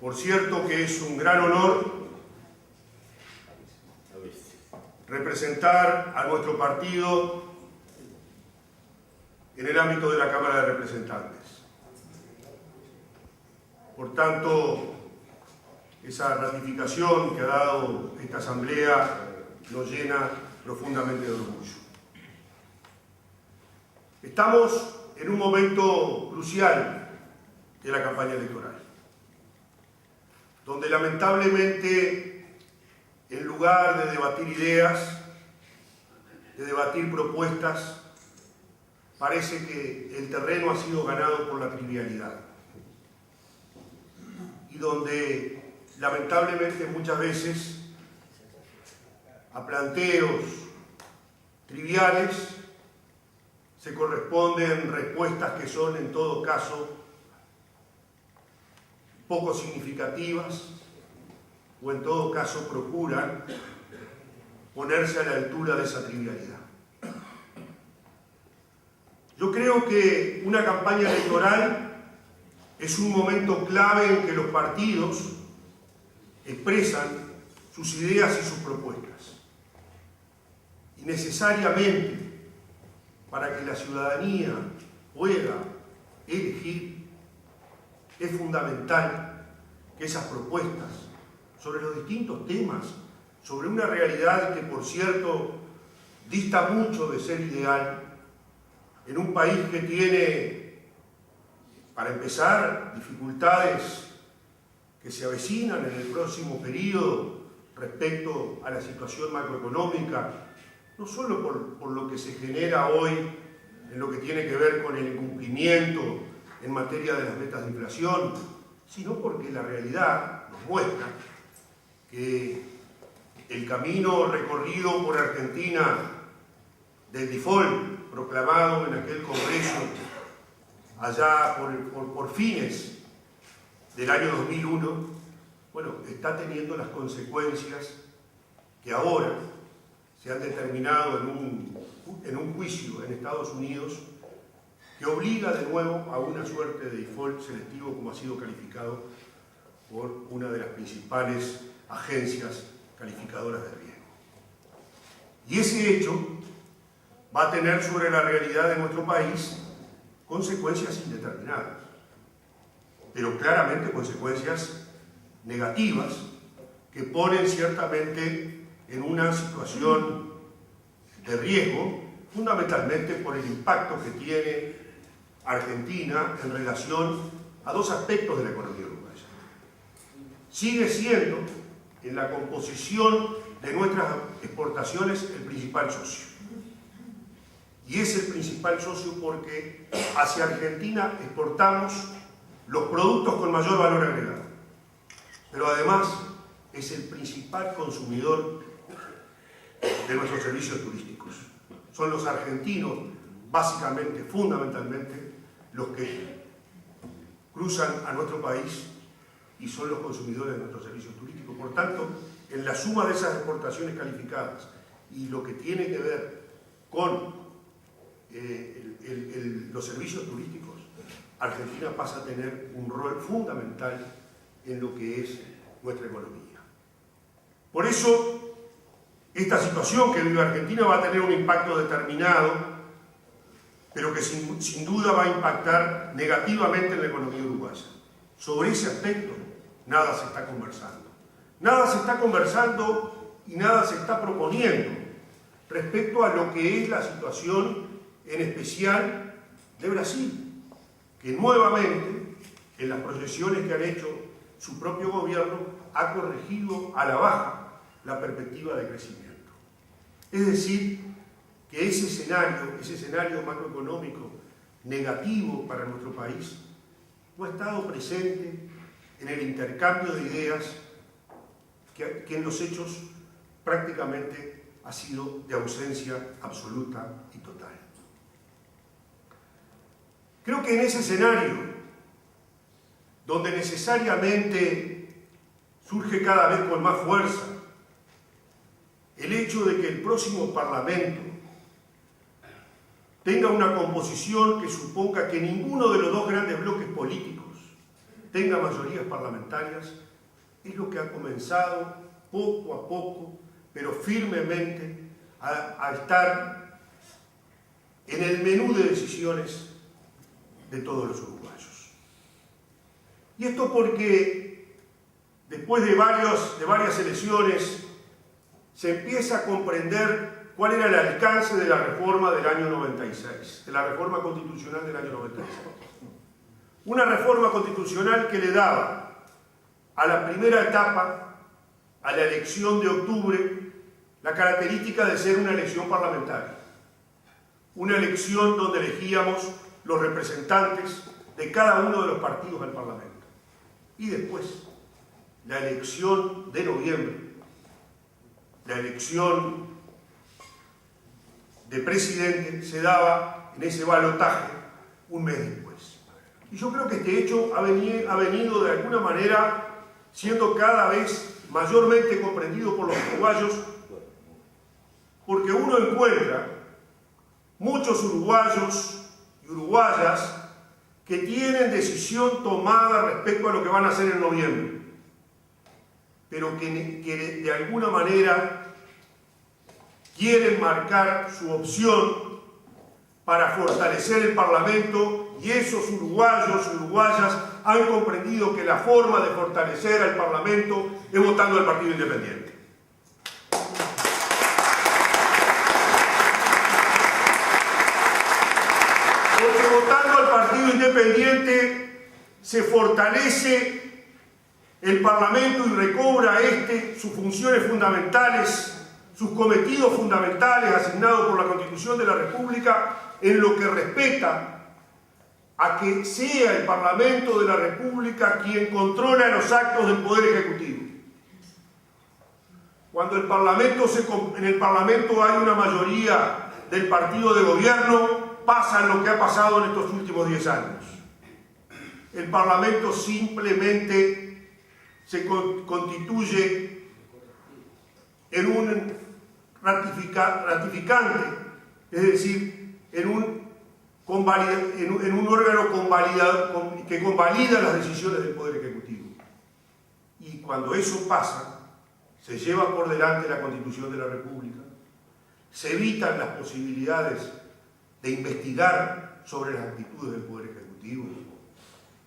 Por cierto que es un gran honor representar a nuestro partido en el ámbito de la Cámara de Representantes. Por tanto, esa ratificación que ha dado esta Asamblea nos llena profundamente de orgullo. Estamos en un momento crucial de la campaña electoral, donde lamentablemente, en lugar de debatir ideas, de debatir propuestas, parece que el terreno ha sido ganado por la trivialidad. Y donde lamentablemente muchas veces a planteos triviales se corresponden respuestas que son en todo caso poco significativas o en todo caso procuran ponerse a la altura de esa trivialidad. Yo creo que una campaña electoral es un momento clave en que los partidos expresan sus ideas y sus propuestas. Y necesariamente, para que la ciudadanía pueda elegir, es fundamental que esas propuestas sobre los distintos temas, sobre una realidad que, por cierto, dista mucho de ser ideal, en un país que tiene, para empezar, dificultades que se avecinan en el próximo periodo respecto a la situación macroeconómica, no solo por lo que se genera hoy en lo que tiene que ver con el incumplimiento en materia de las metas de inflación, sino porque la realidad nos muestra que el camino recorrido por Argentina del default proclamado en aquel Congreso allá por fines del año 2001, bueno, está teniendo las consecuencias que ahora se han determinado en un juicio en Estados Unidos que obliga de nuevo a una suerte de default selectivo, como ha sido calificado por una de las principales agencias calificadoras de riesgo. Y ese hecho va a tener sobre la realidad de nuestro país consecuencias indeterminadas, pero claramente consecuencias negativas que ponen ciertamente en una situación de riesgo, fundamentalmente por el impacto que tiene Argentina en relación a dos aspectos de la economía uruguaya. Sigue siendo, en la composición de nuestras exportaciones, el principal socio. Y es el principal socio porque hacia Argentina exportamos los productos con mayor valor agregado. Pero además es el principal consumidor de nuestros servicios turísticos. Son los argentinos, básicamente, fundamentalmente, los que cruzan a nuestro país y son los consumidores de nuestros servicios turísticos. Por tanto, en la suma de esas exportaciones calificadas y lo que tiene que ver con los servicios turísticos, Argentina pasa a tener un rol fundamental en lo que es nuestra economía. Por eso, esta situación que vive Argentina va a tener un impacto determinado, pero que sin duda va a impactar negativamente en la economía uruguaya. Sobre ese aspecto, nada se está conversando. Nada se está conversando y nada se está proponiendo respecto a lo que es la situación, en especial, de Brasil, que nuevamente, en las proyecciones que han hecho su propio gobierno, ha corregido a la baja la perspectiva de crecimiento. Es decir, que ese escenario macroeconómico negativo para nuestro país, no ha estado presente en el intercambio de ideas que en los hechos prácticamente ha sido de ausencia absoluta y total. Creo que en ese escenario, donde necesariamente surge cada vez con más fuerza el hecho de que el próximo Parlamento tenga una composición que suponga que ninguno de los dos grandes bloques políticos tenga mayorías parlamentarias, es lo que ha comenzado poco a poco, pero firmemente, a estar en el menú de decisiones de todos los uruguayos. Y esto porque después de varias elecciones se empieza a comprender cuál era el alcance de la reforma del año 96, de la reforma constitucional del año 96. Una reforma constitucional que le daba a la primera etapa, a la elección de octubre, la característica de ser una elección parlamentaria. Una elección donde elegíamos los representantes de cada uno de los partidos al Parlamento. Y después, la elección de noviembre, la elección de presidente se daba en ese balotaje un mes después. Y yo creo que este hecho ha venido de alguna manera siendo cada vez mayormente comprendido por los uruguayos, porque uno encuentra muchos uruguayos y uruguayas que tienen decisión tomada respecto a lo que van a hacer en noviembre, pero que de alguna manera quieren marcar su opción para fortalecer el Parlamento, y esos uruguayos y uruguayas han comprendido que la forma de fortalecer al Parlamento es votando al Partido Independiente. Porque votando al Partido Independiente se fortalece el Parlamento y recobra sus funciones fundamentales, sus cometidos fundamentales asignados por la Constitución de la República, en lo que respecta a que sea el Parlamento de la República quien controla los actos del Poder Ejecutivo. Cuando en el Parlamento hay una mayoría del partido de gobierno, pasa lo que ha pasado en estos últimos 10 años. El Parlamento simplemente se constituye en un ratificante, es decir, en un órgano que convalida las decisiones del Poder Ejecutivo. Y cuando eso pasa, se lleva por delante la Constitución de la República, se evitan las posibilidades de investigar sobre las actitudes del Poder Ejecutivo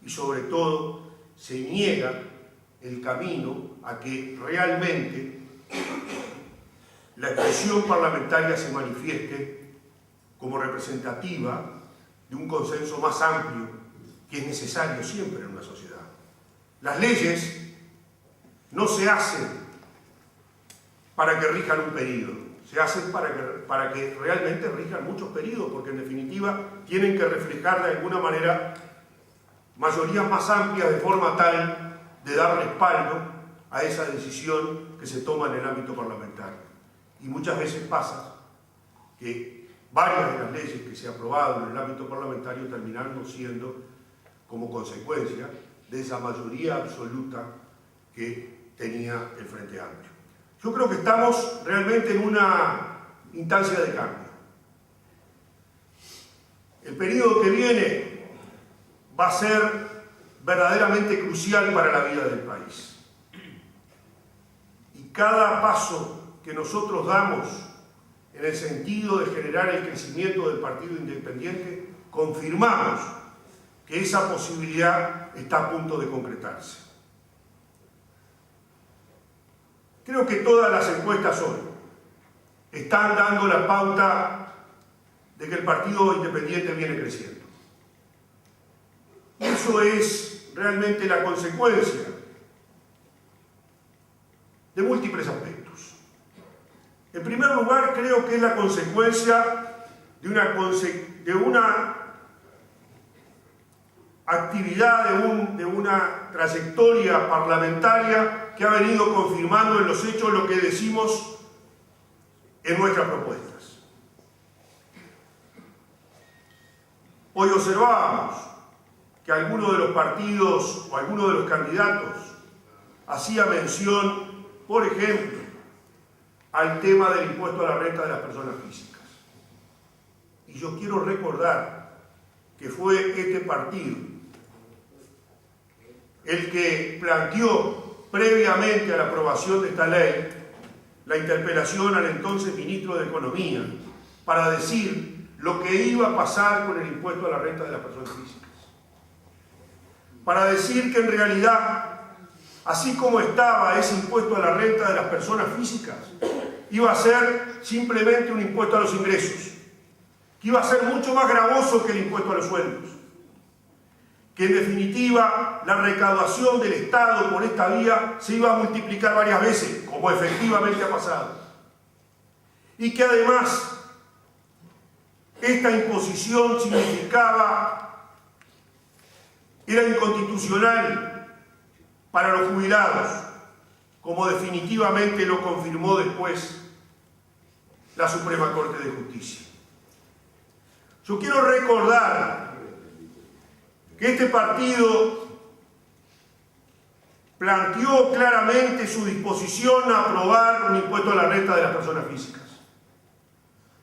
y sobre todo se niega el camino a que realmente la expresión parlamentaria se manifieste como representativa de un consenso más amplio que es necesario siempre en una sociedad. Las leyes no se hacen para que rijan un período, se hacen para que realmente rijan muchos períodos, porque en definitiva tienen que reflejar de alguna manera mayorías más amplias de forma tal de dar respaldo a esa decisión que se toma en el ámbito parlamentario. Y muchas veces pasa que varias de las leyes que se han aprobado en el ámbito parlamentario terminaron siendo como consecuencia de esa mayoría absoluta que tenía el Frente Amplio. Yo creo que estamos realmente en una instancia de cambio. El periodo que viene va a ser verdaderamente crucial para la vida del país. Y cada paso que nosotros damos en el sentido de generar el crecimiento del Partido Independiente, confirmamos que esa posibilidad está a punto de concretarse. Creo que todas las encuestas hoy están dando la pauta de que el Partido Independiente viene creciendo. Y eso es realmente la consecuencia de múltiples aspectos. En primer lugar, creo que es la consecuencia de una actividad, de una trayectoria parlamentaria que ha venido confirmando en los hechos lo que decimos en nuestras propuestas. Hoy observábamos que algunos de los partidos o algunos de los candidatos hacía mención, por ejemplo, al tema del impuesto a la renta de las personas físicas. Y yo quiero recordar que fue este partido el que planteó previamente a la aprobación de esta ley la interpelación al entonces ministro de Economía para decir lo que iba a pasar con el impuesto a la renta de las personas físicas. Para decir que en realidad, así como estaba ese impuesto a la renta de las personas físicas, iba a ser simplemente un impuesto a los ingresos, que iba a ser mucho más gravoso que el impuesto a los sueldos, que en definitiva la recaudación del Estado por esta vía se iba a multiplicar varias veces, como efectivamente ha pasado, y que además esta imposición era inconstitucional para los jubilados, como definitivamente lo confirmó después la Suprema Corte de Justicia. Yo quiero recordar que este partido planteó claramente su disposición a aprobar un impuesto a la renta de las personas físicas.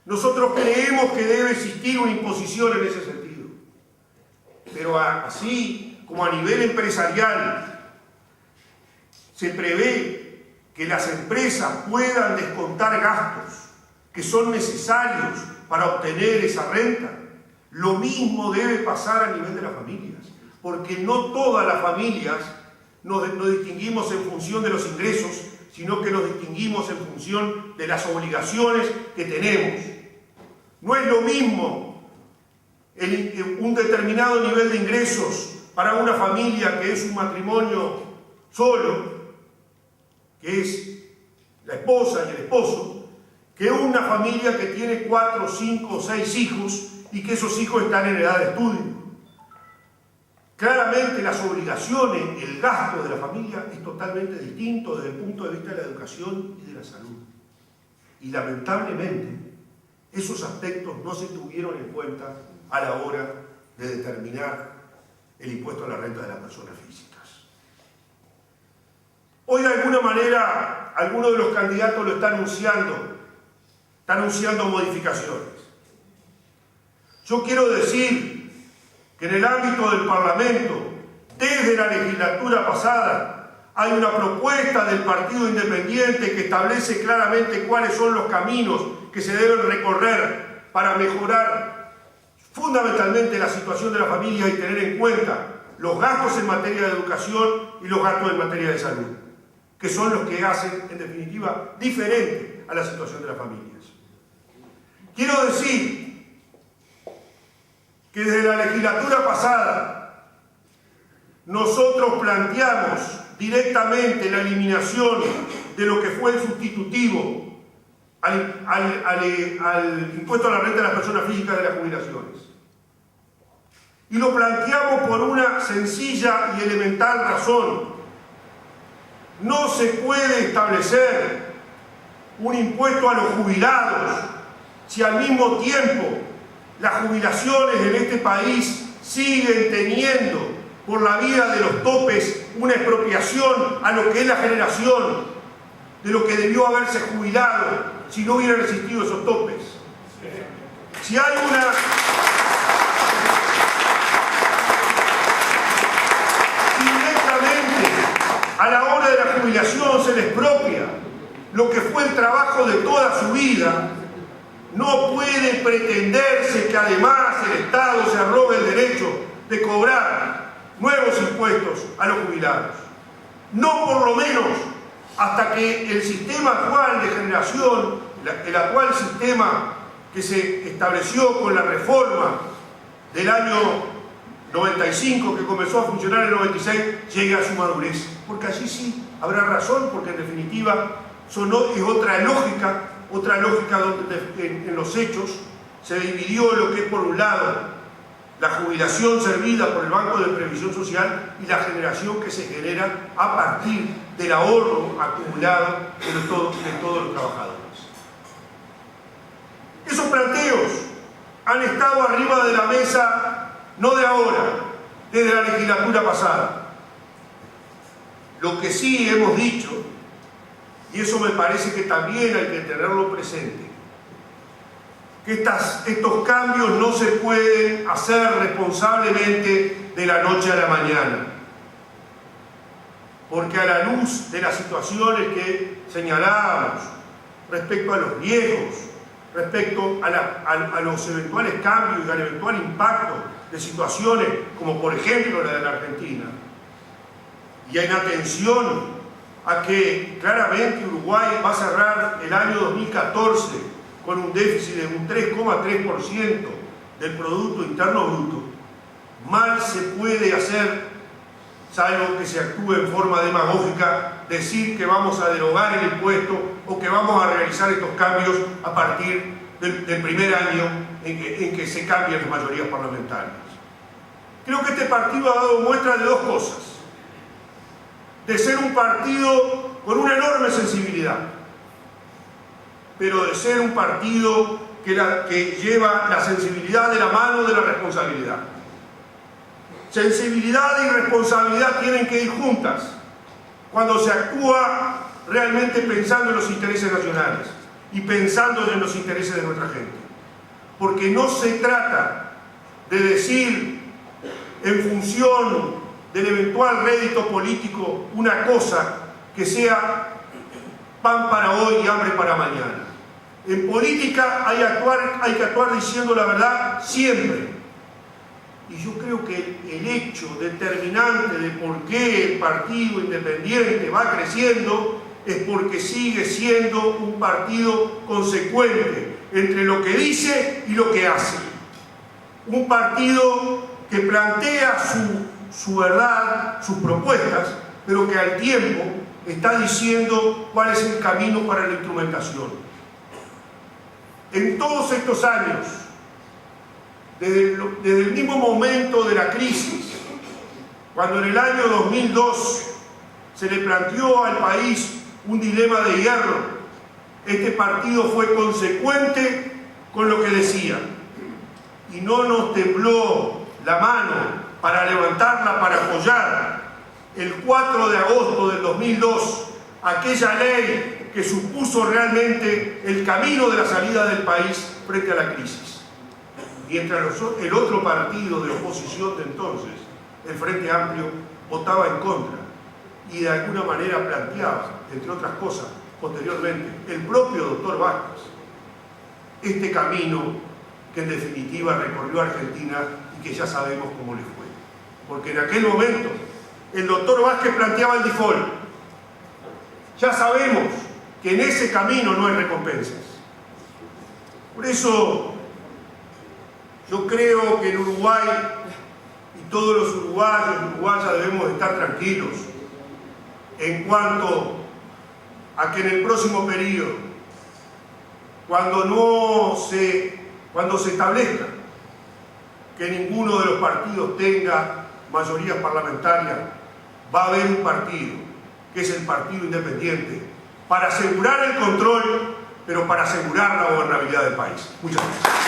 Nosotros creemos que debe existir una imposición en ese sentido, pero así como a nivel empresarial se prevé que las empresas puedan descontar gastos que son necesarios para obtener esa renta, lo mismo debe pasar a nivel de las familias, porque no todas las familias nos distinguimos en función de los ingresos, sino que nos distinguimos en función de las obligaciones que tenemos. No es lo mismo un determinado nivel de ingresos para una familia que es un matrimonio solo, que es la esposa y el esposo, que una familia que tiene 4, 5 o 6 hijos y que esos hijos están en edad de estudio. Claramente las obligaciones, el gasto de la familia es totalmente distinto desde el punto de vista de la educación y de la salud. Y lamentablemente esos aspectos no se tuvieron en cuenta a la hora de determinar el impuesto a la renta de las personas físicas. Hoy de alguna manera algunos de los candidatos lo están anunciando modificaciones. Yo quiero decir que en el ámbito del Parlamento, desde la legislatura pasada, hay una propuesta del Partido Independiente que establece claramente cuáles son los caminos que se deben recorrer para mejorar fundamentalmente la situación de la familia y tener en cuenta los gastos en materia de educación y los gastos en materia de salud, que son los que hacen, en definitiva, diferente a la situación de las familias. Quiero decir que desde la legislatura pasada nosotros planteamos directamente la eliminación de lo que fue el sustitutivo al impuesto a la renta de las personas físicas de las jubilaciones. Y lo planteamos por una sencilla y elemental razón. No se puede establecer un impuesto a los jubilados si al mismo tiempo las jubilaciones en este país siguen teniendo, por la vía de los topes, una expropiación a lo que es la generación de lo que debió haberse jubilado si no hubieran existido esos topes. Si directamente a la hora de la jubilación se les expropia lo que fue el trabajo de toda su vida, no puede pretenderse que además el Estado se arrogue el derecho de cobrar nuevos impuestos a los jubilados. No por lo menos hasta que el sistema actual de generación, el actual sistema que se estableció con la reforma del año 95, que comenzó a funcionar en el 96, llegue a su madurez. Porque allí sí habrá razón, porque en definitiva es otra lógica donde en los hechos se dividió lo que es por un lado la jubilación servida por el Banco de Previsión Social y la generación que se genera a partir del ahorro acumulado de todos los trabajadores. Esos planteos han estado arriba de la mesa no de ahora, desde la legislatura pasada. Lo que sí hemos dicho, y eso me parece que también hay que tenerlo presente, que estos cambios no se pueden hacer responsablemente de la noche a la mañana. porque a la luz de las situaciones que señalábamos respecto a los riesgos, respecto a los eventuales cambios y al eventual impacto de situaciones como por ejemplo la de la Argentina, y en atención a que claramente Uruguay va a cerrar el año 2014 con un déficit de un 3,3% del Producto Interno Bruto, mal se puede hacer, salvo que se actúe en forma demagógica, decir que vamos a derogar el impuesto o que vamos a realizar estos cambios a partir del primer año en que se cambian las mayorías parlamentarias. Creo que este partido ha dado muestra de dos cosas: de ser un partido con una enorme sensibilidad, pero de ser un partido que lleva la sensibilidad de la mano de la responsabilidad. Sensibilidad y responsabilidad tienen que ir juntas cuando se actúa realmente pensando en los intereses nacionales y pensando en los intereses de nuestra gente. Porque no se trata de decir en función del eventual rédito político una cosa que sea pan para hoy y hambre para mañana. En política hay que actuar diciendo la verdad siempre. Y yo creo que el hecho determinante de por qué el Partido Independiente va creciendo es porque sigue siendo un partido consecuente entre lo que dice y lo que hace. Un partido que plantea su verdad, sus propuestas, pero que al tiempo está diciendo cuál es el camino para la instrumentación. En todos estos años, desde el mismo momento de la crisis, cuando en el año 2002 se le planteó al país un dilema de hierro, este partido fue consecuente con lo que decía y no nos tembló la mano para levantarla, para apoyar el 4 de agosto del 2002 aquella ley que supuso realmente el camino de la salida del país frente a la crisis. Mientras el otro partido de oposición de entonces, el Frente Amplio, votaba en contra y de alguna manera planteaba, entre otras cosas, posteriormente, el propio doctor Vázquez, este camino que en definitiva recorrió Argentina y que ya sabemos cómo le fue. Porque en aquel momento el doctor Vázquez planteaba el default. Ya sabemos que en ese camino no hay recompensas. Por eso yo creo que en Uruguay y todos los uruguayos y uruguayas debemos estar tranquilos en cuanto a que en el próximo periodo, cuando se establezca que ninguno de los partidos tenga mayoría parlamentaria, va a haber un partido, que es el Partido Independiente, para asegurar el control, pero para asegurar la gobernabilidad del país. Muchas gracias.